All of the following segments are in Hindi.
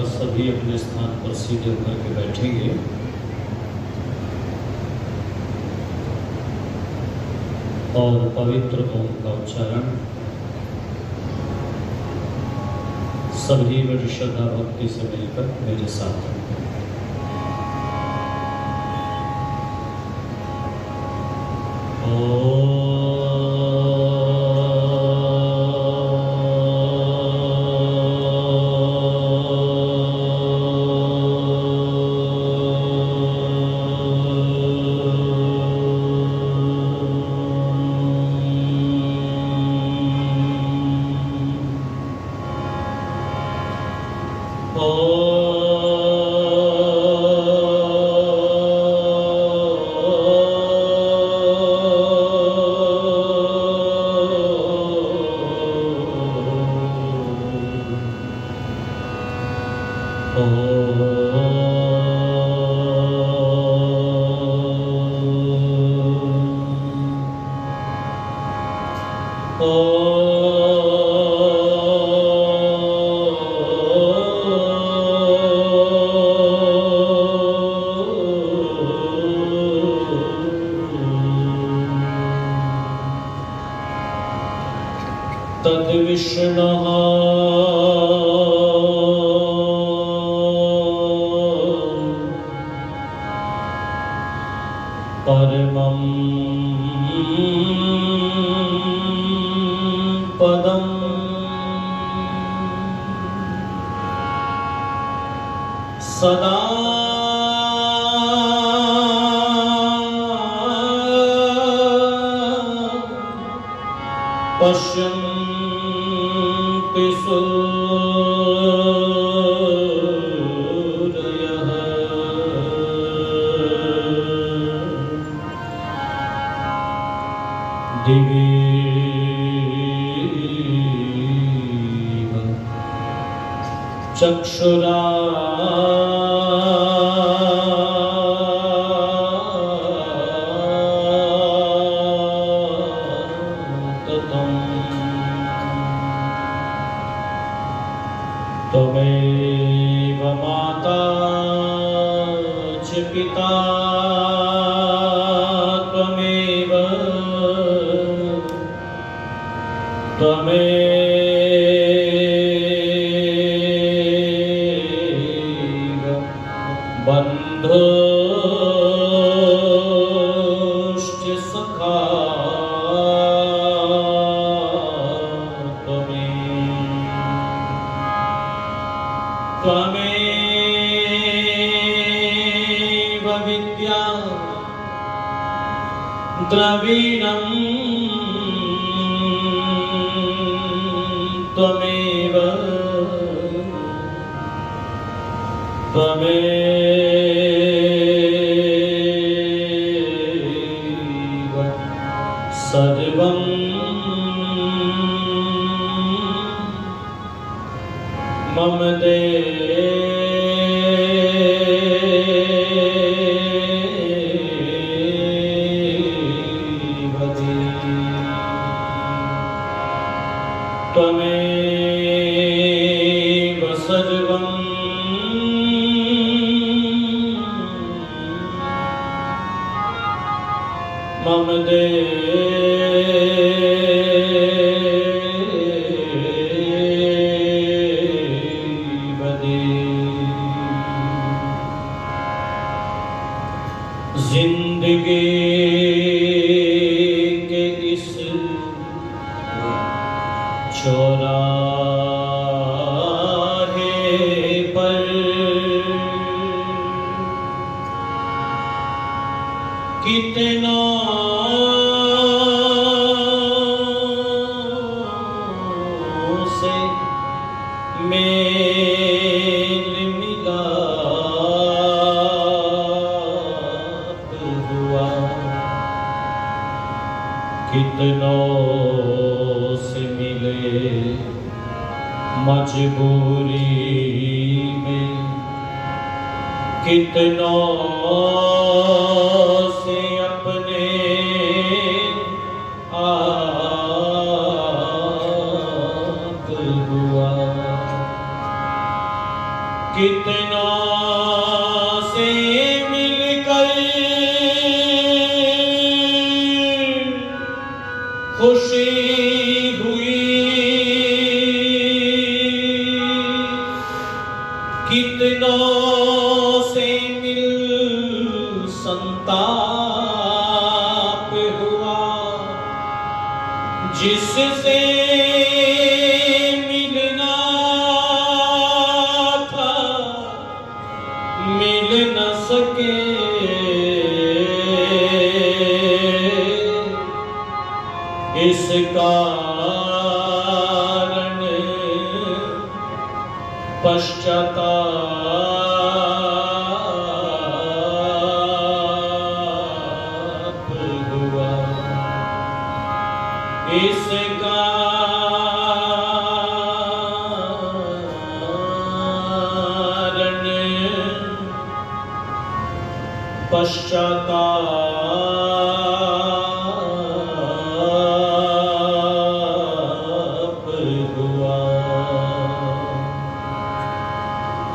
बार सभी अपने स्थान पर सीधे होकर के बैठेंगे। और पवित्र ओम का उच्चारण सभी बड़ी श्रद्धा भक्ति से मिलकर मेरे साथ तद्विष्णुः परमं पदं सदा पश्यन्ति सूरयः दिवीव चक्षुरा त्वमेव माता च पिता त्वमेव बन्धुश्च सखा त्वमेव विद्या द्रविणं त्वमेव सर्वं मम त्वमेव सर्वं मम जिंदगी के इस चौराहे पर कितना से मेल मिलाप हुआ, कितनों से मिले मजबूरी में, कितनों से अपने आप हुआ। कितना से मिलकर खुशी हुई, कितना से मिल संताप हुआ, जिससे मिलना था मिल न सके। इस कारण पश्चाताप हुआ। इस कारण पश्चाताप हुआ।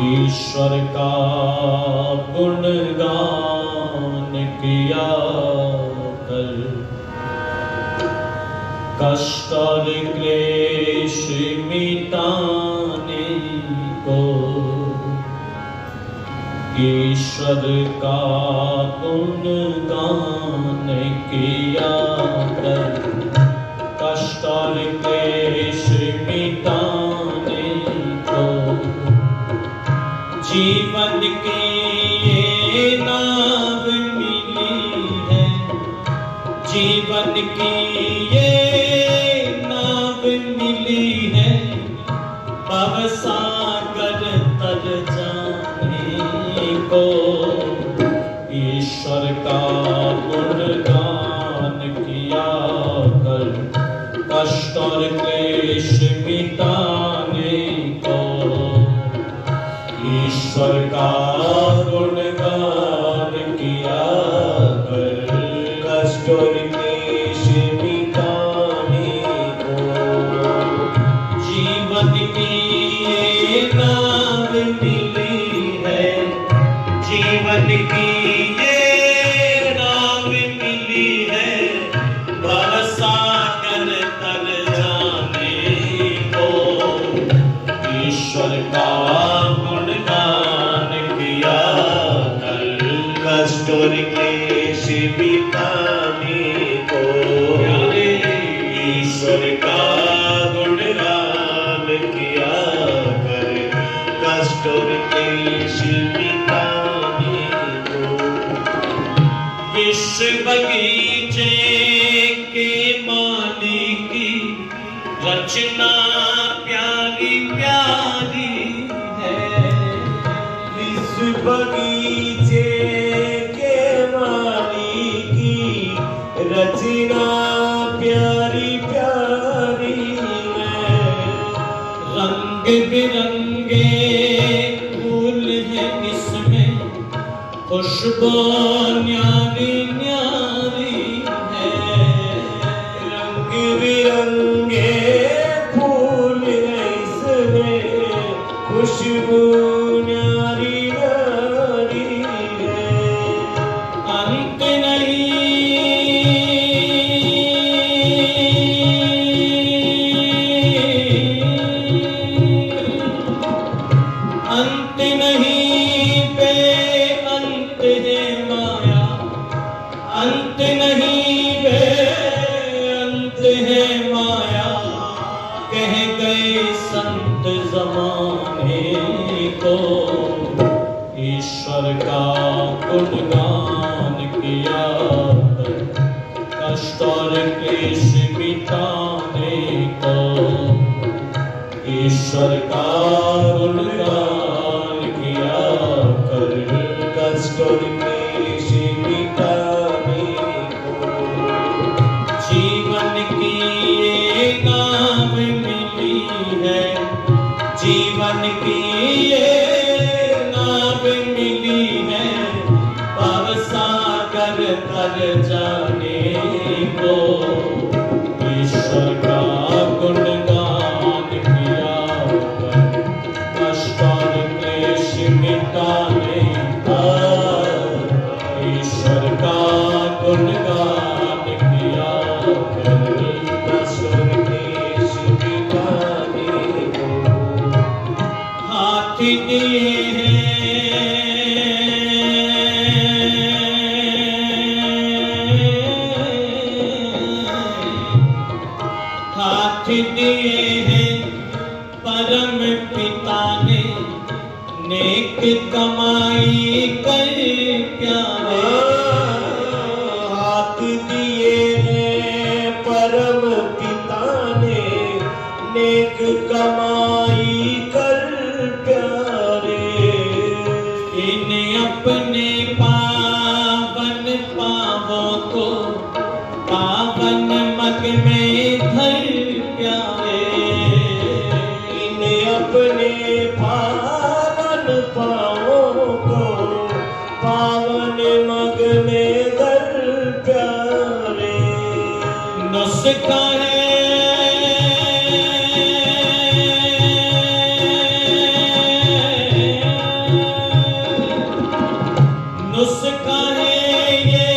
ईश्वर का गुणगान किया कर, कष्ट और क्लेश मिटाने को। ईश्वर का गुणगान किया कर, कष्ट और क्लेश मिटाने को। जीवन की ये नाव मिली है, जीवन की ये नाव मिली है, भवसागर तर जाने को। ईश्वर का गुणगान किया कर, कष्ट और क्लेश मिटाने को। ईश्वर का गुणगान किया कर, कष्ट और क्लेश मिटाने को। जीवन की ये नाव मिली है, जीवन की ये नाव मिली है, भवसागर तर जाने को। ईश्वर का गुणगान किया कर, कष्ट और क्लेश मिटाने को। ईश्वर का गुणगान किया कर, कष्ट और क्लेश मिटाने को। विश्व बगीचे के मालिक की रचना प्यारी प्यारी है। विश्व बगीचे के मालिक की रचना प्यारी प्यारी है। रंग बिरंगे फूल हैं इसमें, खुशबू न्यारी न्यारी है। रंग बिरंगे फूल हैं इसमें, खुशबू न्यारी न्यारी है। अंत नहीं पे अंत है माया, अंत नहीं पे अंत है माया। कह गए संत ज़माने को। ईश्वर का गुणगान किया कर, कष्ट और क्लेश मिटाने को। ईश्वर का गुणगान किया कर, कष्ट और क्लेश मिटाने को। जीवन की ये नाव मिली है, जीवन की ये नाव मिली है, भवसागर तर जाने को। ईश्वर का गुणगान किया कर, कष्ट और क्लेश हाथ दिए हैं परम पिता ने, नेक कमाई कर प्यारे। हाथ दिए हैं परम पिता ने, नेक कमाई कर प्यारे। इन्हें अपने पावन पावों को पावन मग में धर प्यारे। इन्हें अपने पावन पावों को पावन मग में धर प्यारे। नुस्खा है नुस्खा है ये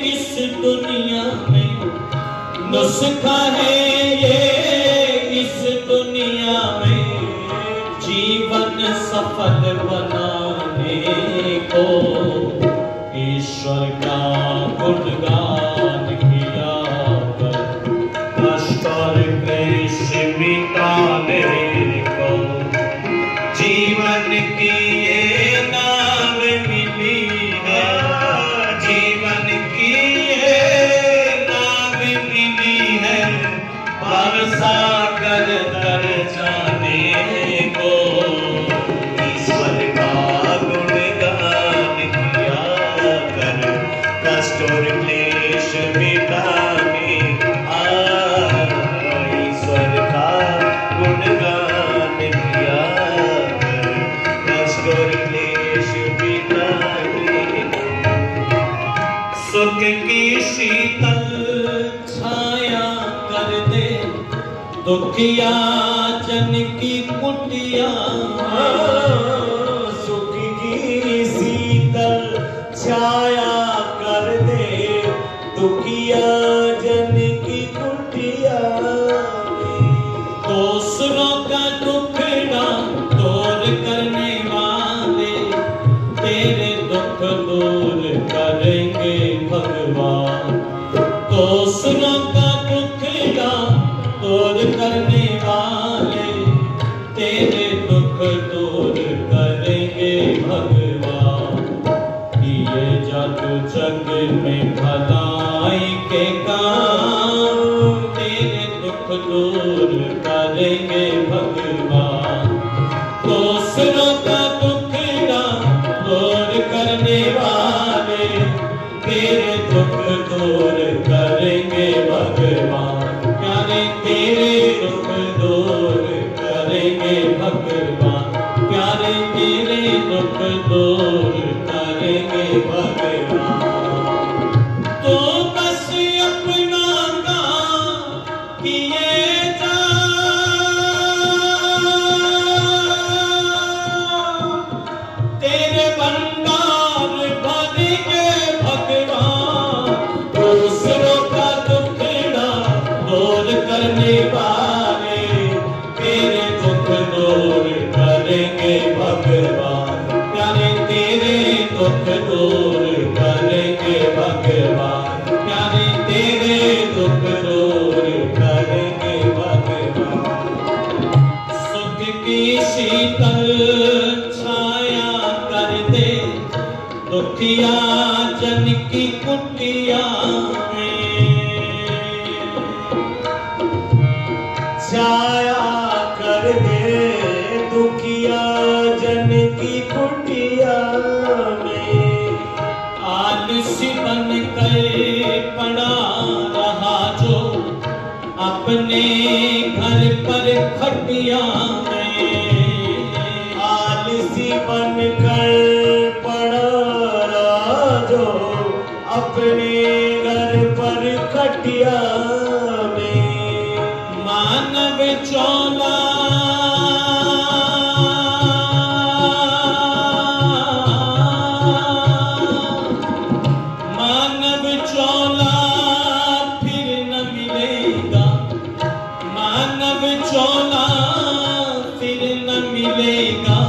इस दुनिया में, नुस्खा है ये इस दुनिया में, जीवन सफल बनाने को। ईश्वर का गुणगान किया कर, कष्ट और क्लेश मिटाने को। जीवन की ये नाम मिली है, जीवन की ये नाम मिली है, सागर तर जाने को। ईश्वर का गुणगान किया कर, कष्ट और क्लेश मिटाने। ईश्वर का गुणगान किया कर, कष्ट और क्लेश मिटाने। सुख की शीतल छाया कर दे, दुखिया जन की कुटिया। सुख की शीतल छाया कर दे, दुखिया जन की कुटिया। दूसरों का दुखड़ा दूर करने वाले, तेरे दुख दूर करेंगे भगवान। दूसरों का दुखड़ा दूर करने वाले, तेरे दुख दूर करेंगे भगवान। किए जादू जग में भलाई के काम, तेरे दुख दूर करेंगे भगवान। दूसरों का दुखड़ा दूर करने वाले, तेरे दुख दूर करेंगे भगवान। प्यारे तेरे दुख दूर करेंगे भगवान, प्यारे तेरे दुख दूर करेंगे भगवान। तो बस अपना काम किए जा, तेरे भंडार भरेंगे भगवान। दूसरों का दुखड़ा दूर करने वाले, तेरे दुख दूर करेंगे भगवान। प्यारे तेरे दुख दूर करेंगे भगवान, प्यारे तेरे दुख दूर करेंगे भगवान। सुख की शीतल छाया कर दे, दुखिया जन की कुटिया में। छाया कर दे, दुखिया जन की कुटिया में। आलसी बन कर पड़ा रहा जो, अपने घर पर खटिया में। आलसी बन कर पड़ा रहा जो, अपने घर पर खटिया में। मानव चोला मानव चोला फिर न मिलेगा, मानव चोला फिर न मिलेगा।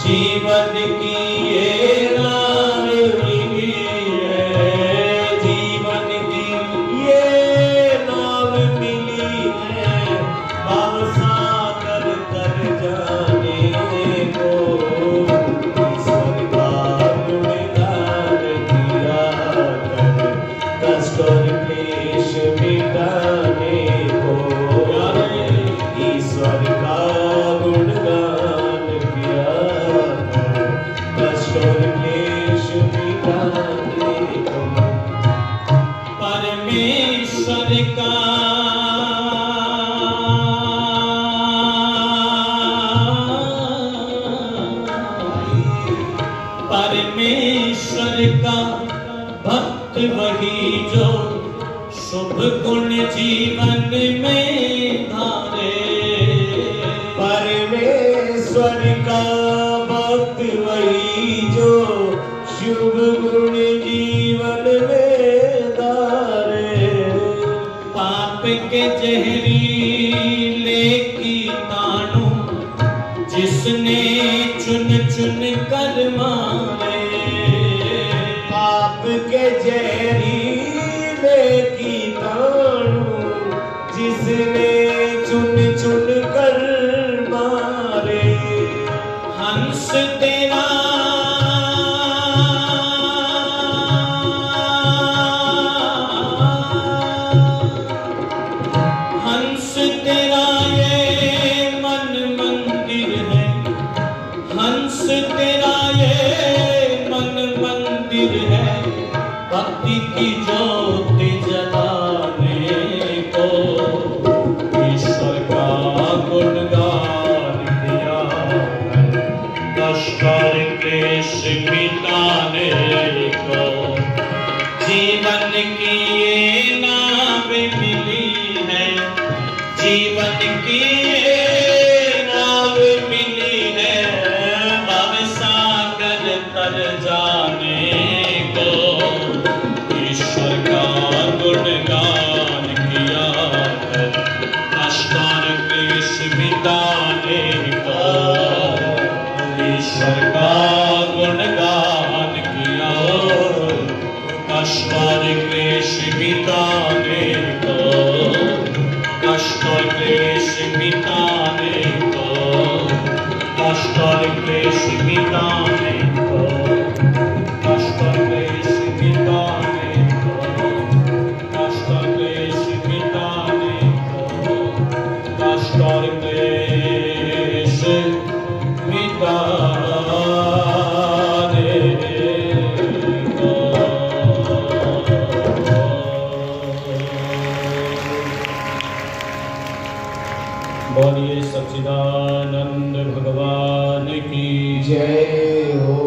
जीवन की ये नाम मिली है, जीवन की ये नाम मिली है, भाव सागर तर जाने को, ईश्वर का गुणगान किया कर, कष्ट और क्लेश मिटाने को, ईश्वर का गुणगान किया कर, कष्ट और क्लेश मिटाने को। परमेश्वर का परमेश्वर का भक्त वही जो शुभ गुण जीवन में धारे। परमेश्वर का भक्त वही जो शुभ गुण जीवन में धारे। पाप के जहरीले कीटाणु जिसने चुन चुन कर मारे। पाप के जहरीले कीटाणु जिसने चुन चुन कर मारे। हंस तेरा हंस तेरा ये मन मंदिर है, हंस तेरा ये मन मंदिर है, भक्ति की ज्योति जलाने को, ईश्वर का गुणगान किया कर, कष्ट और क्लेश मिटाने को, जीवन की ये नाव मिली है, जीवन की ये नाव मिली है, भव सागर तर जाने को, ईश्वर का गुणगान किया कर, कष्ट और क्लेश मिटाने को, ईश्वर का गुणगान किया, कष्ट और क्लेश मिटाने को, कष्ट और क्लेश मिटाने को, कष्ट और क्लेश मिटाने को, कष्ट और क्लेश मिटाने को, कष्ट और क्लेश मिटाने को, कष्ट और क्लेश मिटाने को। बोलिए सच्चिदानंद भगवान की जय हो,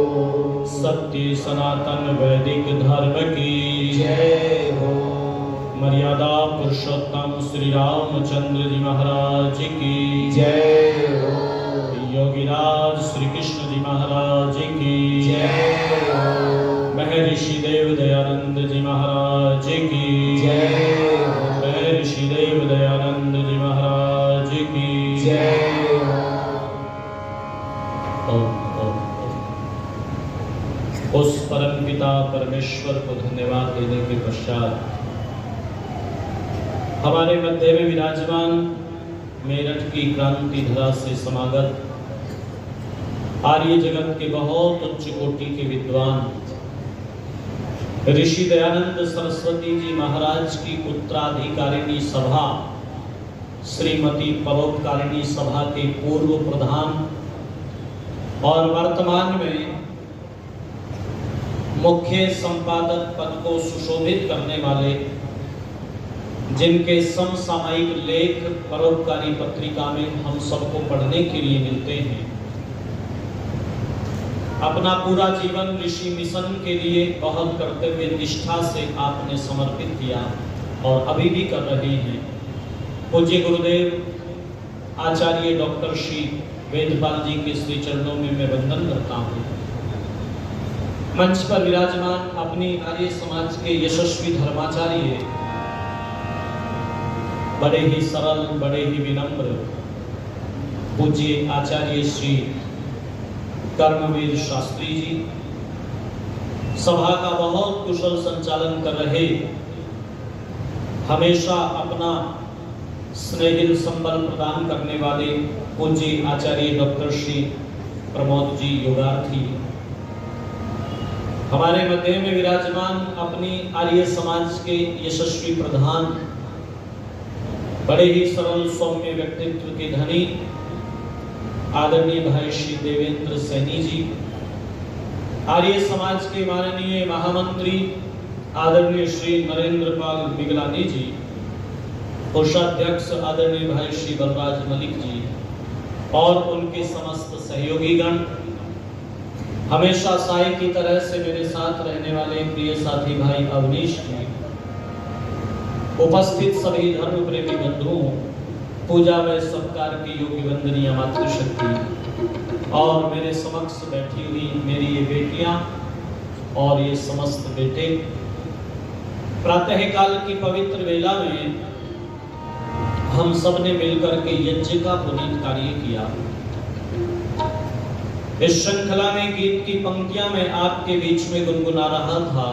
सत्य सनातन वैदिक धर्म की जय हो, मर्यादा पुरुषोत्तम श्री रामचंद्र जी महाराज की जय हो, योगीराज श्री कृष्ण जी महाराज की जय हो, महर्षि देव दयानंद जी महाराज की जय हो, महर्षि देव दयानंद जी महाराज की जय हो। उस परम पिता परमेश्वर को धन्यवाद देने के पश्चात हमारे मध्य में विराजमान मेरठ की क्रांति धरा से समागत आर्य जगत के बहुत उच्च कोटि के विद्वान ऋषि दयानंद सरस्वती जी महाराज की उत्तराधिकारिणी सभा श्रीमती परोपकारिणी सभा के पूर्व प्रधान और वर्तमान में मुख्य संपादक पद को सुशोभित करने वाले, जिनके समसामयिक लेख परोपकारी पत्रिका में हम सबको पढ़ने के लिए मिलते हैं, अपना पूरा जीवन ऋषि मिशन के लिए बहुत कर्तव्य निष्ठा से आपने समर्पित किया और अभी भी कर रहे हैं। पूज्य गुरुदेव आचार्य डॉक्टर श्री वेदपाल जी के श्री चरणों में मैं वंदन करता हूँ। मंच पर विराजमान अपनी आर्य समाज के यशस्वी धर्माचार्य, बड़े ही सरल, बड़े ही विनम्र पूज्य आचार्य श्री कर्मवीर शास्त्री जी, सभा का बहुत कुशल संचालन कर रहे, हमेशा अपना स्नेहिल संबल प्रदान करने वाले पूज्य आचार्य डॉक्टर श्री प्रमोद जी योगार्थी, हमारे मध्य में विराजमान अपनी आर्य समाज के यशस्वी प्रधान, बड़े ही सरल सौम्य व्यक्तित्व के धनी आदरणीय भाई श्री देवेंद्र सैनी जी, आर्य समाज के माननीय महामंत्री आदरणीय श्री नरेंद्र पाल बिगलानी जी, कोषाध्यक्ष आदरणीय भाई श्री बलराज मलिक जी और उनके समस्त सहयोगीगण, हमेशा साई की तरह से मेरे साथ रहने वाले प्रिय साथी भाई अवनीश जी, उपस्थित सभी धर्म प्रेमी बंधुओं, पूजा व सत्कार की योग्य वंदनीय मातृशक्ति और मेरे समक्ष बैठी हुई मेरी ये बेटियां और ये समस्त बेटे, प्रातः काल की पवित्र वेला में हम सब ने मिलकर के यज्ञ का पुनीत कार्य किया। इस श्रृंखला में गीत की पंक्तियां मैं आपके बीच में गुनगुना रहा था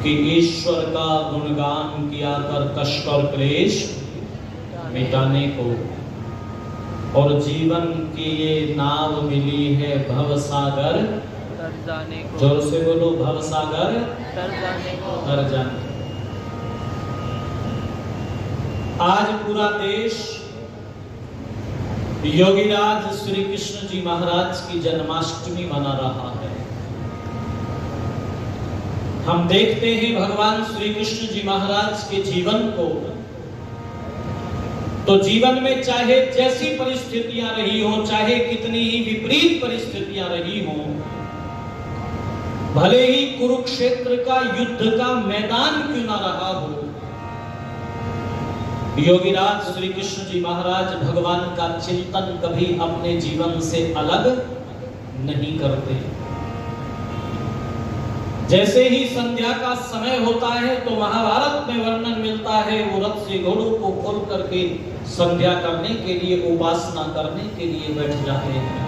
कि ईश्वर का गुणगान किया कर कष्ट और क्लेश मिटाने को, और जीवन की ये नाव मिली है भव सागर तर जाने को। जोर से बोलो, भव सागर तर जाने को, तर जाने। आज पूरा देश योगीराज श्री कृष्ण जी महाराज की जन्माष्टमी मना रहा है। हम देखते हैं भगवान श्री कृष्ण जी महाराज के जीवन को, तो जीवन में चाहे जैसी परिस्थितियां रही हो, चाहे कितनी ही विपरीत परिस्थितियां रही हो, भले ही कुरुक्षेत्र का युद्ध का मैदान क्यों ना रहा हो, योगीराज श्री कृष्ण जी महाराज भगवान का चिंतन कभी अपने जीवन से अलग नहीं करते। जैसे ही संध्या का समय होता है तो महाभारत में वर्णन मिलता है, वो रथ से घोड़ों को खोल करके संध्या करने के लिए, उपासना करने के लिए बैठ जाते हैं।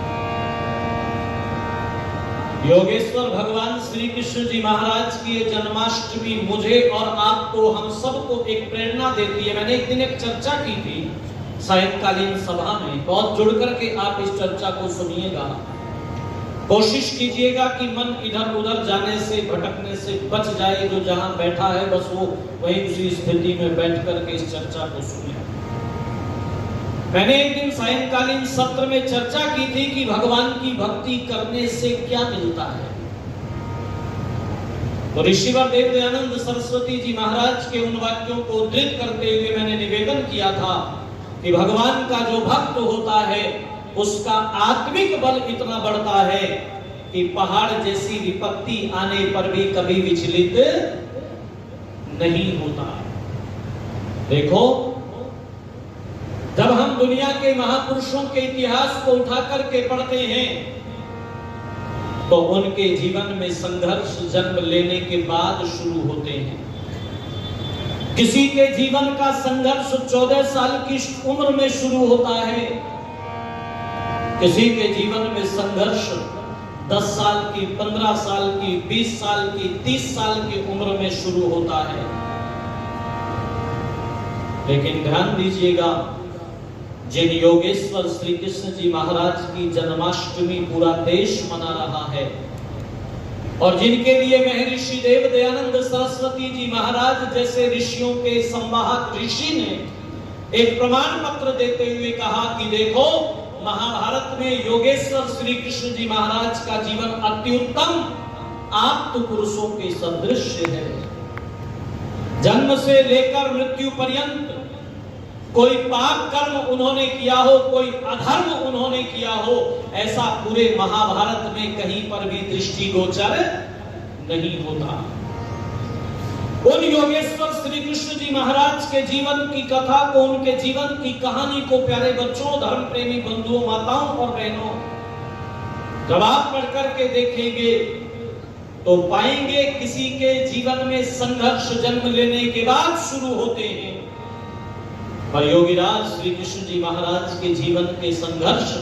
योगेश्वर भगवान श्री कृष्ण जी महाराज की जन्माष्टमी मुझे और आपको, हम सबको एक प्रेरणा देती है। मैंने एक दिन एक चर्चा की थी सायंकालीन सभा में, बहुत जुड़ करके आप इस चर्चा को सुनिएगा। कोशिश कीजिएगा कि मन इधर उधर जाने से, भटकने से बच जाए। जो जहां बैठा है बस वो वही उसी स्थिति में बैठ करके इस चर्चा को सुने। मैंने एक दिन सायंकालीन सत्र में चर्चा की थी कि भगवान की भक्ति करने से क्या मिलता है। तो ऋषिवर देव दयानंद सरस्वती जी महाराज के उन वाक्यों को उद्धृत करते हुए मैंने निवेदन किया था कि भगवान का जो भक्त होता है उसका आत्मिक बल इतना बढ़ता है कि पहाड़ जैसी विपत्ति आने पर भी कभी विचलित नहीं होता। देखो, जब हम दुनिया के महापुरुषों के इतिहास को उठा करके पढ़ते हैं तो उनके जीवन में संघर्ष जन्म लेने के बाद शुरू होते हैं। किसी के जीवन का संघर्ष 14 साल की उम्र में शुरू होता है, किसी के जीवन में संघर्ष 10 साल की, 15 साल की, 20 साल की, 30 साल की उम्र में शुरू होता है। लेकिन ध्यान दीजिएगा, जिन योगेश्वर श्री कृष्ण जी महाराज की जन्माष्टमी पूरा देश मना रहा है और जिनके लिए महर्षि देव दयानंद सरस्वती जी महाराज जैसे ऋषियों के संवाहक ऋषि ने एक प्रमाण पत्र देते हुए कहा कि देखो, महाभारत में योगेश्वर श्री कृष्ण जी महाराज का जीवन अत्युत्तम आप्त पुरुषों के सदृश है। जन्म से लेकर मृत्यु पर्यंत कोई पाप कर्म उन्होंने किया हो, कोई अधर्म उन्होंने किया हो, ऐसा पूरे महाभारत में कहीं पर भी दृष्टिगोचर नहीं होता। उन योगेश्वर श्री कृष्ण जी महाराज के जीवन की कथा को, उनके जीवन की कहानी को प्यारे बच्चों, धर्म प्रेमी बंधुओं, माताओं और बहनों, जब आप पढ़ करके देखेंगे तो पाएंगे किसी के जीवन में संघर्ष जन्म लेने के बाद शुरू होते हैं, पर योगीराज श्री कृष्ण जी महाराज के जीवन के संघर्ष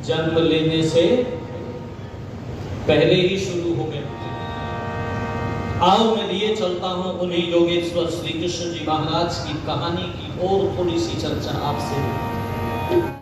जन्म लेने से पहले ही शुरू हो गए। आओ मैं लिए चलता हूं उन्हीं योगेश्वर श्री कृष्ण जी महाराज की कहानी की और थोड़ी सी चर्चा आपसे।